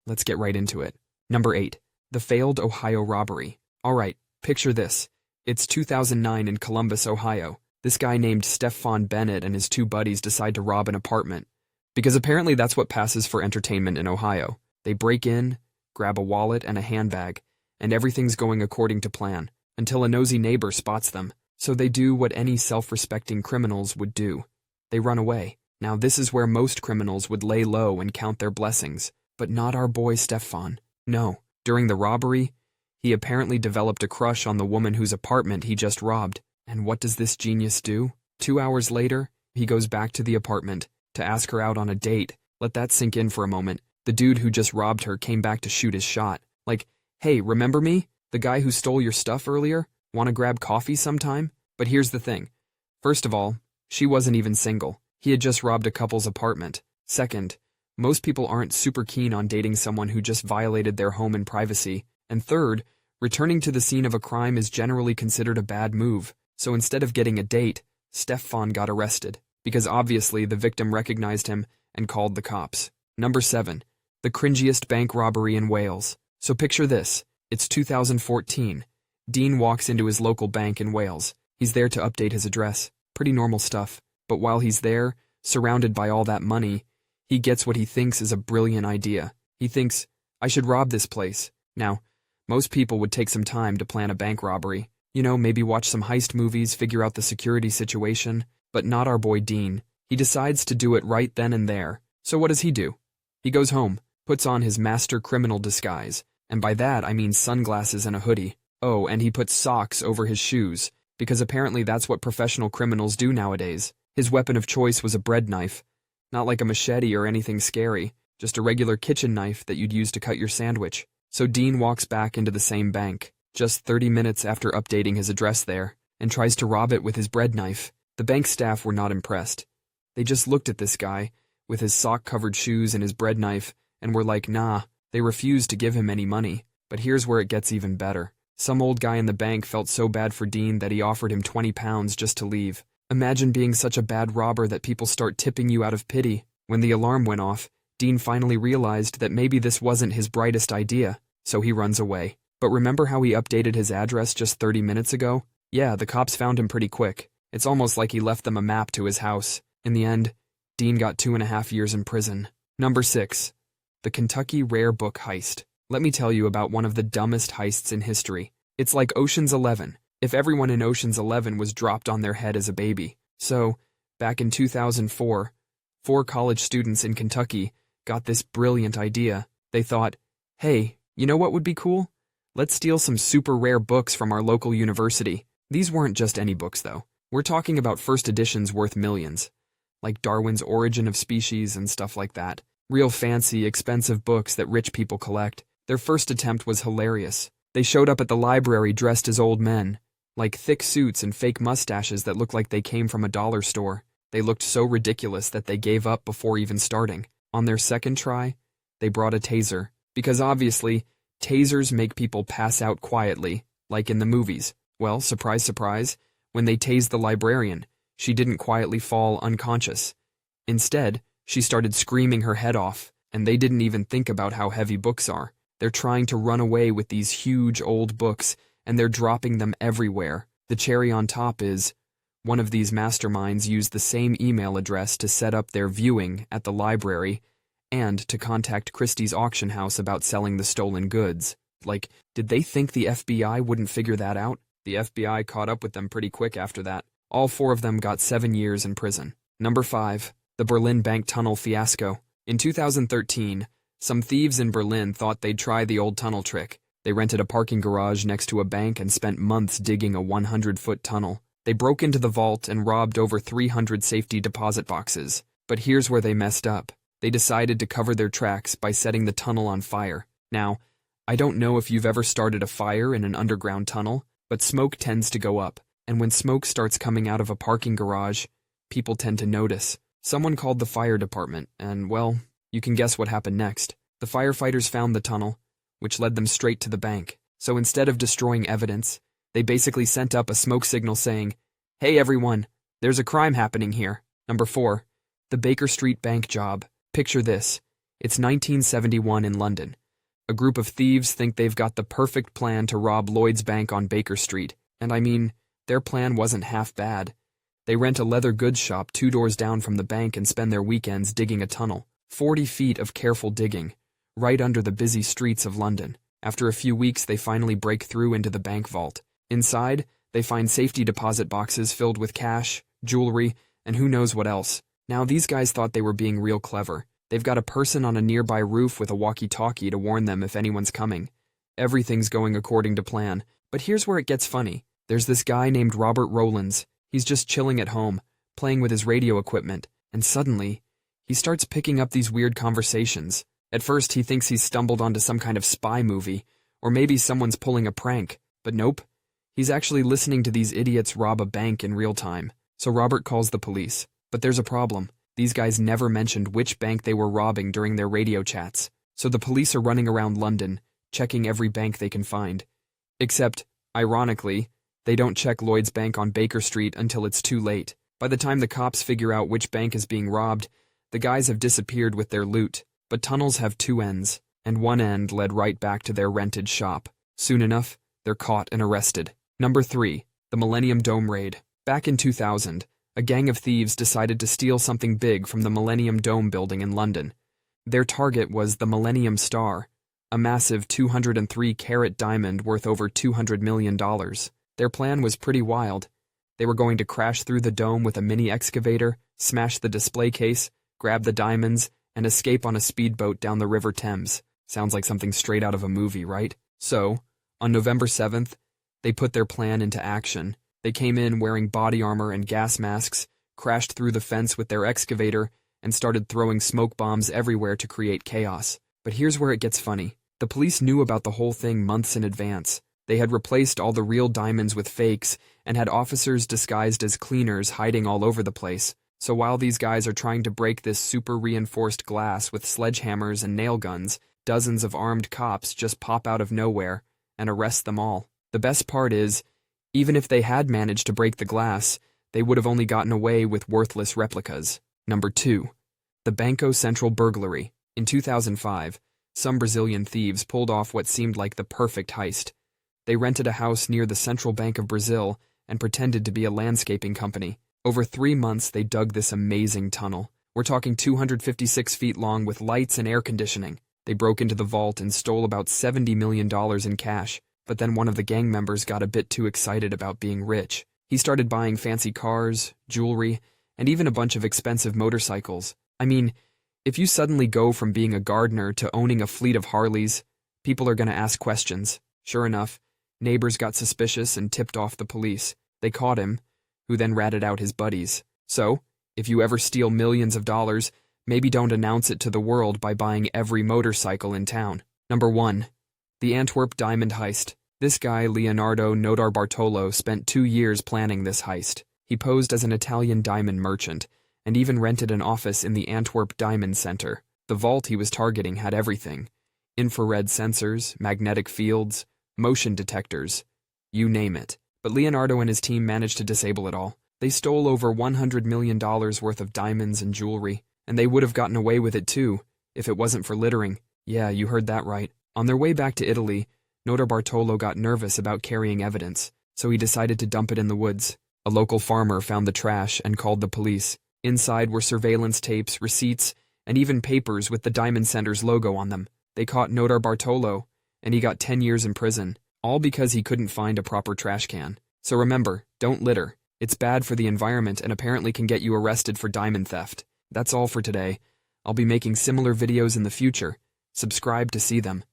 Let's get right into it. Number 8. The failed Ohio robbery. Alright, picture this. It's 2009 in Columbus, Ohio. This guy named Stefan Bennett and his two buddies decide to rob an apartment. Because apparently that's what passes for entertainment in Ohio. They break in, grab a wallet and a handbag, and everything's going according to plan, until a nosy neighbor spots them. So they do what any self-respecting criminals would do. They run away. Now this is where most criminals would lay low and count their blessings, but not our boy Stefan. No, during the robbery, he apparently developed a crush on the woman whose apartment he just robbed. And what does this genius do? 2 hours later, he goes back to the apartment to ask her out on a date. Let that sink in for a moment. The dude who just robbed her came back to shoot his shot. Like, hey, remember me? The guy who stole your stuff earlier? Want to grab coffee sometime? But here's the thing. First of all, she wasn't even single. He had just robbed a couple's apartment. Second, most people aren't super keen on dating someone who just violated their home and privacy. And third, returning to the scene of a crime is generally considered a bad move. So instead of getting a date, Stefan got arrested, because obviously the victim recognized him and called the cops. Number 7. The cringiest bank robbery in Wales. So picture this. It's 2014. Dean walks into his local bank in Wales. He's there to update his address. Pretty normal stuff. But while he's there, surrounded by all that money, he gets what he thinks is a brilliant idea. He thinks, I should rob this place. Now, most people would take some time to plan a bank robbery. You know, maybe watch some heist movies, figure out the security situation. But not our boy Dean. He decides to do it right then and there. So what does he do? He goes home, puts on his master criminal disguise. And by that, I mean sunglasses and a hoodie. Oh, and he puts socks over his shoes, because apparently that's what professional criminals do nowadays. His weapon of choice was a bread knife. Not like a machete or anything scary, just a regular kitchen knife that you'd use to cut your sandwich. So Dean walks back into the same bank, just 30 minutes after updating his address there, and tries to rob it with his bread knife. The bank staff were not impressed. They just looked at this guy, with his sock-covered shoes and his bread knife, and were like, nah. They refused to give him any money. But here's where it gets even better. Some old guy in the bank felt so bad for Dean that he offered him £20 just to leave. Imagine being such a bad robber that people start tipping you out of pity. When the alarm went off, Dean finally realized that maybe this wasn't his brightest idea, so he runs away. But remember how he updated his address just 30 minutes ago? Yeah, the cops found him pretty quick. It's almost like he left them a map to his house. In the end, Dean got 2.5 years in prison. Number 6. The Kentucky Rare Book Heist. Let me tell you about one of the dumbest heists in history. It's like Ocean's 11. If everyone in Ocean's 11 was dropped on their head as a baby. So, back in 2004, 4 college students in Kentucky got this brilliant idea. They thought, hey, you know what would be cool? Let's steal some super rare books from our local university. These weren't just any books, though. We're talking about first editions worth millions. Like Darwin's Origin of Species and stuff like that. Real fancy, expensive books that rich people collect. Their first attempt was hilarious. They showed up at the library dressed as old men, like thick suits and fake mustaches that looked like they came from a dollar store. They looked so ridiculous that they gave up before even starting. On their second try, they brought a taser. Because obviously, tasers make people pass out quietly, like in the movies. Well, surprise, surprise, when they tased the librarian, she didn't quietly fall unconscious. Instead, she started screaming her head off, and they didn't even think about how heavy books are. They're trying to run away with these huge old books, and they're dropping them everywhere. The cherry on top is, one of these masterminds used the same email address to set up their viewing at the library and to contact Christie's auction house about selling the stolen goods. Like, did they think the FBI wouldn't figure that out? The FBI caught up with them pretty quick after that. All 4 of them got 7 years in prison. Number 5. The Berlin Bank Tunnel Fiasco. In 2013, some thieves in Berlin thought they'd try the old tunnel trick. They rented a parking garage next to a bank and spent months digging a 100-foot tunnel. They broke into the vault and robbed over 300 safety deposit boxes. But here's where they messed up. They decided to cover their tracks by setting the tunnel on fire. Now, I don't know if you've ever started a fire in an underground tunnel, but smoke tends to go up. And when smoke starts coming out of a parking garage, people tend to notice. Someone called the fire department, and, well, you can guess what happened next. The firefighters found the tunnel, which led them straight to the bank. So instead of destroying evidence, they basically sent up a smoke signal saying, hey everyone, there's a crime happening here. Number 4. The Baker Street Bank Job. Picture this. It's 1971 in London. A group of thieves think they've got the perfect plan to rob Lloyd's Bank on Baker Street, and I mean, their plan wasn't half bad. They rent a leather goods shop 2 doors down from the bank and spend their weekends digging a tunnel. 40 feet of careful digging, right under the busy streets of London. After a few weeks, they finally break through into the bank vault. Inside, they find safety deposit boxes filled with cash, jewelry, and who knows what else. Now, these guys thought they were being real clever. They've got a person on a nearby roof with a walkie-talkie to warn them if anyone's coming. Everything's going according to plan. But here's where it gets funny. There's this guy named Robert Rowlands. He's just chilling at home, playing with his radio equipment, and suddenly, he starts picking up these weird conversations. At first, he thinks he's stumbled onto some kind of spy movie, or maybe someone's pulling a prank, but nope. He's actually listening to these idiots rob a bank in real time. So Robert calls the police. But there's a problem. These guys never mentioned which bank they were robbing during their radio chats. So the police are running around London, checking every bank they can find. Except, ironically, they don't check Lloyd's Bank on Baker Street until it's too late. By the time the cops figure out which bank is being robbed, the guys have disappeared with their loot. But tunnels have 2 ends, and one end led right back to their rented shop. Soon enough, they're caught and arrested. Number 3. The Millennium Dome Raid. Back in 2000, a gang of thieves decided to steal something big from the Millennium Dome building in London. Their target was the Millennium Star, a massive 203-carat diamond worth over $200 million. Their plan was pretty wild. They were going to crash through the dome with a mini excavator, smash the display case, grab the diamonds, and escape on a speedboat down the River Thames. Sounds like something straight out of a movie, right? So, on November 7th, they put their plan into action. They came in wearing body armor and gas masks, crashed through the fence with their excavator, and started throwing smoke bombs everywhere to create chaos. But here's where it gets funny. The police knew about the whole thing months in advance. They had replaced all the real diamonds with fakes and had officers disguised as cleaners hiding all over the place. So while these guys are trying to break this super reinforced glass with sledgehammers and nail guns, dozens of armed cops just pop out of nowhere and arrest them all. The best part is, even if they had managed to break the glass, they would have only gotten away with worthless replicas. Number 2. The Banco Central burglary. In 2005, some Brazilian thieves pulled off what seemed like the perfect heist. They rented a house near the Central Bank of Brazil and pretended to be a landscaping company. Over 3 months, they dug this amazing tunnel. We're talking 256 feet long with lights and air conditioning. They broke into the vault and stole about $70 million in cash. But then one of the gang members got a bit too excited about being rich. He started buying fancy cars, jewelry, and even a bunch of expensive motorcycles. I mean, if you suddenly go from being a gardener to owning a fleet of Harleys, people are going to ask questions. Sure enough, neighbors got suspicious and tipped off the police. They caught him, who then ratted out his buddies. So, if you ever steal millions of dollars, maybe don't announce it to the world by buying every motorcycle in town. Number 1. The Antwerp diamond heist. This guy, Leonardo Notarbartolo, spent 2 years planning this heist. He posed as an Italian diamond merchant, and even rented an office in the Antwerp Diamond Center. The vault he was targeting had everything. Infrared sensors, magnetic fields, motion detectors, you name it. But Leonardo and his team managed to disable it all. They stole over $100 million worth of diamonds and jewelry, and they would have gotten away with it too, if it wasn't for littering. Yeah, you heard that right. On their way back to Italy, Notarbartolo got nervous about carrying evidence, so he decided to dump it in the woods. A local farmer found the trash and called the police. Inside were surveillance tapes, receipts, and even papers with the Diamond Center's logo on them. They caught Notarbartolo, and he got 10 years in prison, all because he couldn't find a proper trash can. So remember, don't litter. It's bad for the environment and apparently can get you arrested for diamond theft. That's all for today. I'll be making similar videos in the future. Subscribe to see them.